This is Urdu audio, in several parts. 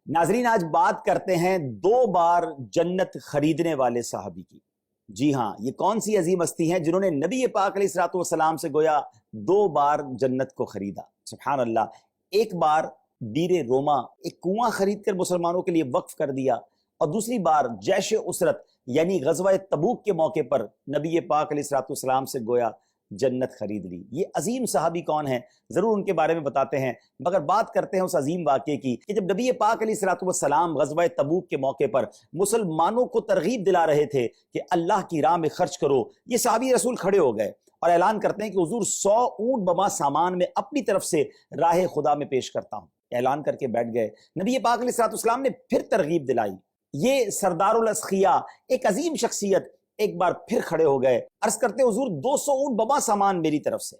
ناظرین، آج بات کرتے ہیں 2 بار جنت خریدنے والے صحابی کی۔ جی ہاں، یہ کون سی عظیم ہستی ہیں جنہوں نے نبی پاک علیہ الصلوۃ والسلام سے گویا 2 بار جنت کو خریدا؟ سبحان اللہ۔ ایک بار بیر روما، ایک کنواں خرید کر مسلمانوں کے لیے وقف کر دیا، اور دوسری بار جیش اسرت یعنی غزوہ تبوک کے موقع پر نبی پاک علیہ الصلوۃ والسلام سے گویا جنت خرید لی۔ یہ عظیم صحابی کون ہیں؟ ضرور ان کے بارے میں بتاتے ہیں، مگر بات کرتے ہیں اس عظیم واقعے کی کہ جب نبی پاک علیہ الصلوۃ والسلام غزوہ تبوک کے موقع پر مسلمانوں کو ترغیب دلا رہے تھے کہ اللہ کی راہ میں خرچ کرو، یہ صحابی رسول کھڑے ہو گئے اور اعلان کرتے ہیں کہ حضور 100 اونٹ بما سامان میں اپنی طرف سے راہ خدا میں پیش کرتا ہوں۔ اعلان کر کے بیٹھ گئے۔ نبی پاک علیہ الصلوۃ والسلام نے پھر ترغیب دلائی۔ یہ سردار الاسخیاء، ایک عظیم شخصیت، ایک بار پھر کھڑے ہو گئے، عرض کرتے حضور 200 اونٹ بما سامان میری طرف سے۔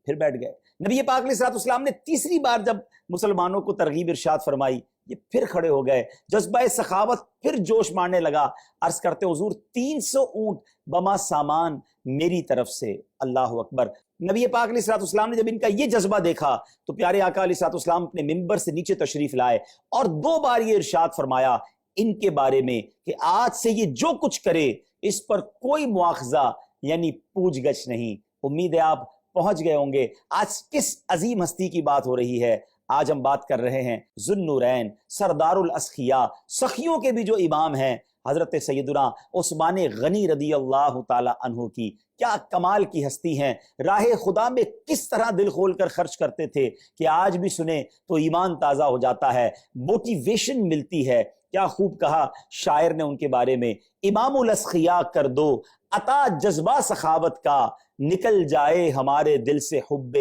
پھر بیٹھ گئے۔ نبی پاک علیہ الصلوۃ والسلام نے تیسری بار جب مسلمانوں کو ترغیب ارشاد فرمائی، یہ پھر کھڑے ہو گئے، جذبہ سخاوت پھر جوش مارنے لگا، عرض کرتے حضور 300 اونٹ بما سامان میری طرف سے۔ اللہ اکبر۔ نبی پاک علیہ الصلوۃ والسلام نے جب ان کا یہ جذبہ دیکھا تو پیارے آقا علیہ الصلوۃ والسلام اپنے ممبر سے نیچے تشریف لائے اور 2 بار یہ ارشاد فرمایا ان کے بارے میں کہ آج سے یہ جو کچھ کرے اس پر کوئی مواخذہ یعنی پوچھ گچھ نہیں۔ امید ہے آپ پہنچ گئے ہوں گے آج کس عظیم ہستی کی بات ہو رہی ہے۔ آج ہم بات کر رہے ہیں ذو النورین، سردار الاسخیاء، سخیوں کے بھی جو امام ہیں، حضرت سیدنا عثمان غنی رضی اللہ تعالی عنہ کی۔ کیا کمال کی ہستی ہیں، راہ خدا میں کس طرح دل کھول کر خرچ کرتے تھے کہ آج بھی سنیں تو ایمان تازہ ہو جاتا ہے، موٹیویشن ملتی ہے۔ کیا خوب کہا شاعر نے ان کے بارے میں، امام الاسخیاء کر دو عطا جذبہ سخاوت کا، نکل جائے ہمارے دل سے حب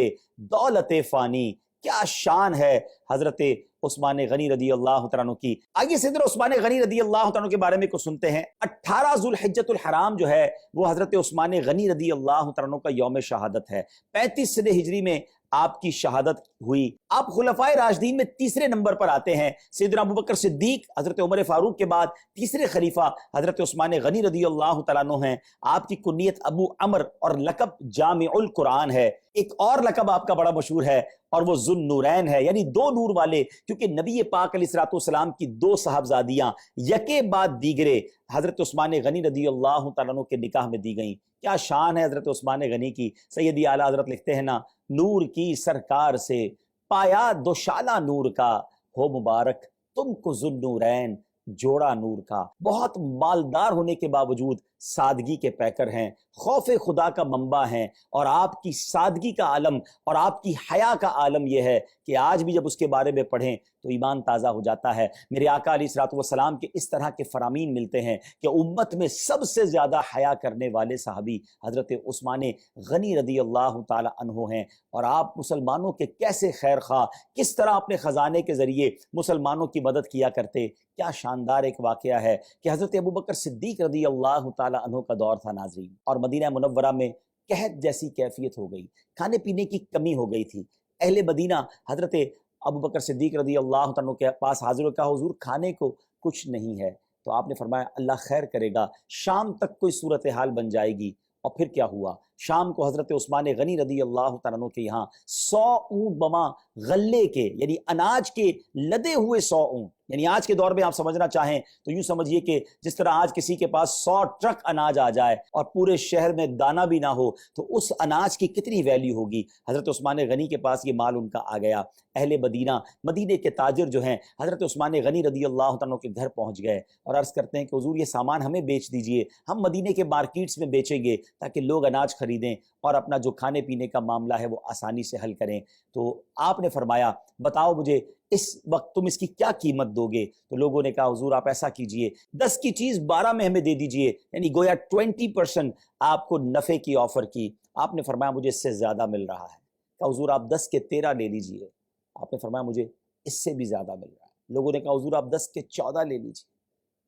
دولت فانی۔ کیا شان ہے حضرت عثمان غنی رضی اللہ تعالیٰ عنہ کی۔ آئیے سیدنا عثمان غنی رضی اللہ تعالیٰ عنہ کے بارے میں کچھ سنتے ہیں۔ 18 ذوالحجۃ الحرام جو ہے وہ حضرت عثمان غنی رضی اللہ تعالیٰ عنہ کا یوم شہادت ہے۔ 35 سنہ ہجری میں آپ کی شہادت ہوئی۔ آپ خلفائے راشدین میں تیسرے نمبر پر آتے ہیں۔ سیدنا ابوبکر صدیق حضرت عمر فاروق کے بعد تیسرے خلیفہ حضرت عثمان غنی رضی اللہ تعالیٰ عنہ ہیں۔ آپ کی کنیت ابو عمر اور لقب جامع القرآن ہے۔ ایک اور لقب آپ کا بڑا مشہور ہے اور وہ ذو النورین ہے، یعنی 2 نور والے، کیونکہ نبی پاک علیہ الصلوۃ والسلام کی 2 صاحبزادیاں یکے بعد دیگرے حضرت عثمان غنی رضی اللہ تعالیٰ عنہ کے نکاح میں دی گئیں۔ کیا شان ہے حضرت عثمان غنی کی۔ سیدی اعلیٰ حضرت لکھتے ہیں نا، نور کی سرکار سے پایا دوشالہ نور کا، ہو مبارک تم کو ذو النورین جوڑا نور کا۔ بہت مالدار ہونے کے باوجود سادگی کے پیکر ہیں، خوف خدا کا منبع ہیں، اور آپ کی سادگی کا عالم اور آپ کی حیا کا عالم یہ ہے کہ آج بھی جب اس کے بارے میں پڑھیں تو ایمان تازہ ہو جاتا ہے۔ میرے آقا علیہ الصلوۃ والسلام کے اس طرح کے فرامین ملتے ہیں کہ امت میں سب سے زیادہ حیا کرنے والے صحابی حضرت عثمان غنی رضی اللہ تعالی عنہ ہیں، اور آپ مسلمانوں کے کیسے خیر خواہ، کس طرح اپنے خزانے کے ذریعے مسلمانوں کی مدد کیا کرتے۔ کیا شاندار ایک واقعہ ہے کہ حضرت ابوبکر صدیق رضی اللہ تعالی عنہ کا دور تھا ناظرین، اور مدینہ منورہ میں قحط جیسی کیفیت ہو گئی، کھانے پینے کی کمی ہو گئی تھی۔ اہل مدینہ حضرت ابوبکر صدیق رضی اللہ عنہ کے پاس حاضر ہو، کہا حضور کھانے کو کچھ نہیں ہے، تو آپ نے فرمایا اللہ خیر کرے گا، شام تک کوئی صورتحال بن جائے گی۔ اور پھر کیا ہوا؟ شام کو حضرت عثمان غنی رضی اللہ تعالیٰ عنہ کے یہاں 100 اونٹ بما غلے کے یعنی اناج کے لدے ہوئے 100 اونٹ، یعنی آج کے دور میں آپ سمجھنا چاہیں تو یوں سمجھیے کہ جس طرح آج کسی کے پاس 100 ٹرک اناج آ جائے اور پورے شہر میں دانہ بھی نہ ہو تو اس اناج کی کتنی ویلیو ہوگی۔ حضرت عثمان غنی کے پاس یہ مال ان کا آ گیا۔ اہل مدینہ، مدینے کے تاجر جو ہیں، حضرت عثمان غنی رضی اللہ عنہ کے گھر پہنچ گئے اور عرض کرتے ہیں کہ حضور یہ سامان ہمیں بیچ دیجئے، ہم مدینے کے مارکیٹس میں بیچیں گے تاکہ لوگ اناج خریدیں اور اپنا جو کھانے پینے کا معاملہ ہے وہ آسانی سے حل کریں۔ تو آپ نے فرمایا بتاؤ مجھے اس وقت تم اس کی کیا قیمت دو گے؟ تو لوگوں نے کہا حضور آپ ایسا کیجئے 10 کی چیز 12 میں ہمیں دے دیجئے، یعنی گویا 20% آپ کو نفع کی آفر کی۔ آپ نے فرمایا مجھے اس سے زیادہ مل رہا ہے۔ کہا حضور آپ 10 کے 13 لے لیجئے۔ آپ نے فرمایا مجھے اس سے بھی زیادہ مل رہا ہے۔ لوگوں نے کہا حضور آپ 10 کے 14 لے لیجئے۔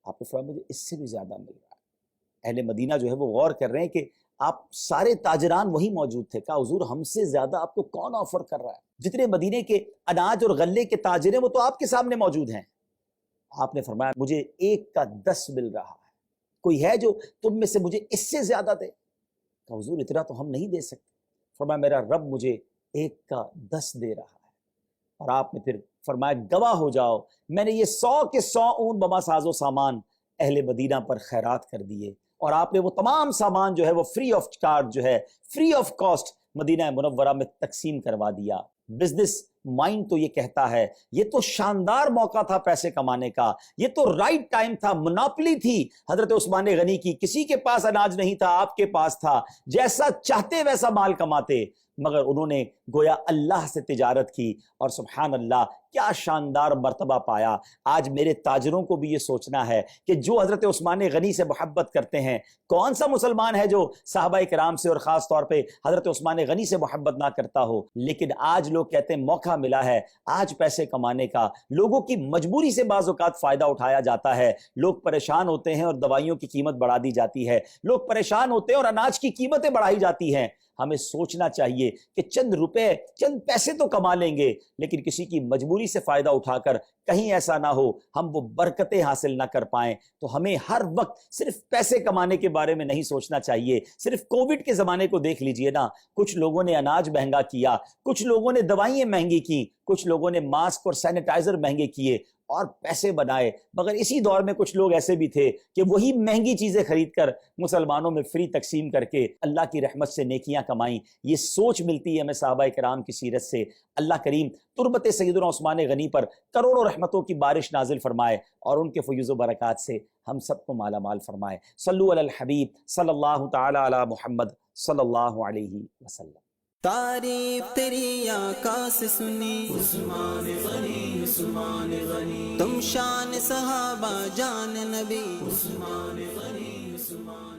آپ نے فرمایا مجھے اس سے بھی زیادہ مل رہا ہے۔ اہل مدینہ جو ہے وہ غور کر رہے ہیں کہ آپ سارے تاجران وہی موجود تھے۔ کہا حضور ہم سے زیادہ آپ کو کون آفر کر رہا ہے؟ جتنے مدینے کے اناج اور غلے کے تاجر ہیں وہ تو آپ کے سامنے موجود ہیں۔ آپ نے فرمایا مجھے 1 کا 10 مل رہا ہے، کوئی ہے جو تم میں سے مجھے اس سے زیادہ دے؟ کہا حضور اتنا تو ہم نہیں دے سکتے۔ فرمایا میرا رب مجھے 1 کا 10 دے رہا ہے۔ اور آپ نے پھر فرمایا گواہ ہو جاؤ میں نے یہ 100 کے 100 اونٹ بما ساز و سامان اہل مدینہ پر خیرات کر دیے، اور آپ نے وہ تمام سامان جو ہے وہ فری آف چارج جو ہے فری آف کاسٹ مدینہ منورہ میں تقسیم کروا دیا۔ بزنس مائنڈ تو یہ کہتا ہے یہ تو شاندار موقع تھا پیسے کمانے کا، یہ تو رائٹ ٹائم تھا، مناپلی تھی حضرت عثمان غنی کی، کسی کے پاس اناج نہیں تھا، آپ کے پاس تھا، جیسا چاہتے ویسا مال کماتے، مگر انہوں نے گویا اللہ سے تجارت کی اور سبحان اللہ کیا شاندار مرتبہ پایا۔ آج میرے تاجروں کو بھی یہ سوچنا ہے کہ جو حضرت عثمان غنی سے محبت کرتے ہیں، کون سا مسلمان ہے جو صحابہ کرام سے اور خاص طور پہ حضرت عثمان غنی سے محبت نہ کرتا ہو؟ لیکن آج لوگ کہتے ہیں موقع ملا ہے آج پیسے کمانے کا، لوگوں کی مجبوری سے بعض اوقات فائدہ اٹھایا جاتا ہے، لوگ پریشان ہوتے ہیں اور دوائیوں کی قیمت بڑھا دی جاتی ہے، لوگ پریشان ہوتے ہیں اور اناج کی قیمتیں بڑھائی جاتی ہیں۔ ہمیں سوچنا چاہیے کہ چند روپے چند پیسے تو کما لیں گے، لیکن کسی کی مجبوری سے فائدہ اٹھا کر کہیں ایسا نہ ہو ہم وہ برکتیں حاصل نہ کر پائیں۔ تو ہمیں ہر وقت صرف پیسے کمانے کے بارے میں نہیں سوچنا چاہیے۔ صرف کووڈ کے زمانے کو دیکھ لیجئے نا، کچھ لوگوں نے اناج مہنگا کیا، کچھ لوگوں نے دوائیں مہنگی کی، کچھ لوگوں نے ماسک اور سینیٹائزر مہنگے کیے اور پیسے بنائے، مگر اسی دور میں کچھ لوگ ایسے بھی تھے کہ وہی مہنگی چیزیں خرید کر مسلمانوں میں فری تقسیم کر کے اللہ کی رحمت سے نیکیاں کمائیں۔ یہ سوچ ملتی ہے ہمیں صحابہ کرام کی سیرت سے۔ اللہ کریم تربت سیدنا عثمان غنی پر کروڑوں رحمتوں کی بارش نازل فرمائے اور ان کے فیوز و برکات سے ہم سب کو مالا مال فرمائے۔ صلو علی الحبیب صلی اللہ تعالی علی محمد صلی اللہ علیہ وسلم۔ تعریف تیری آقا سے سنی عثمان غنی، عثمان غنی، تم شان صحابہ جان نبی عثمان غنی، عثمان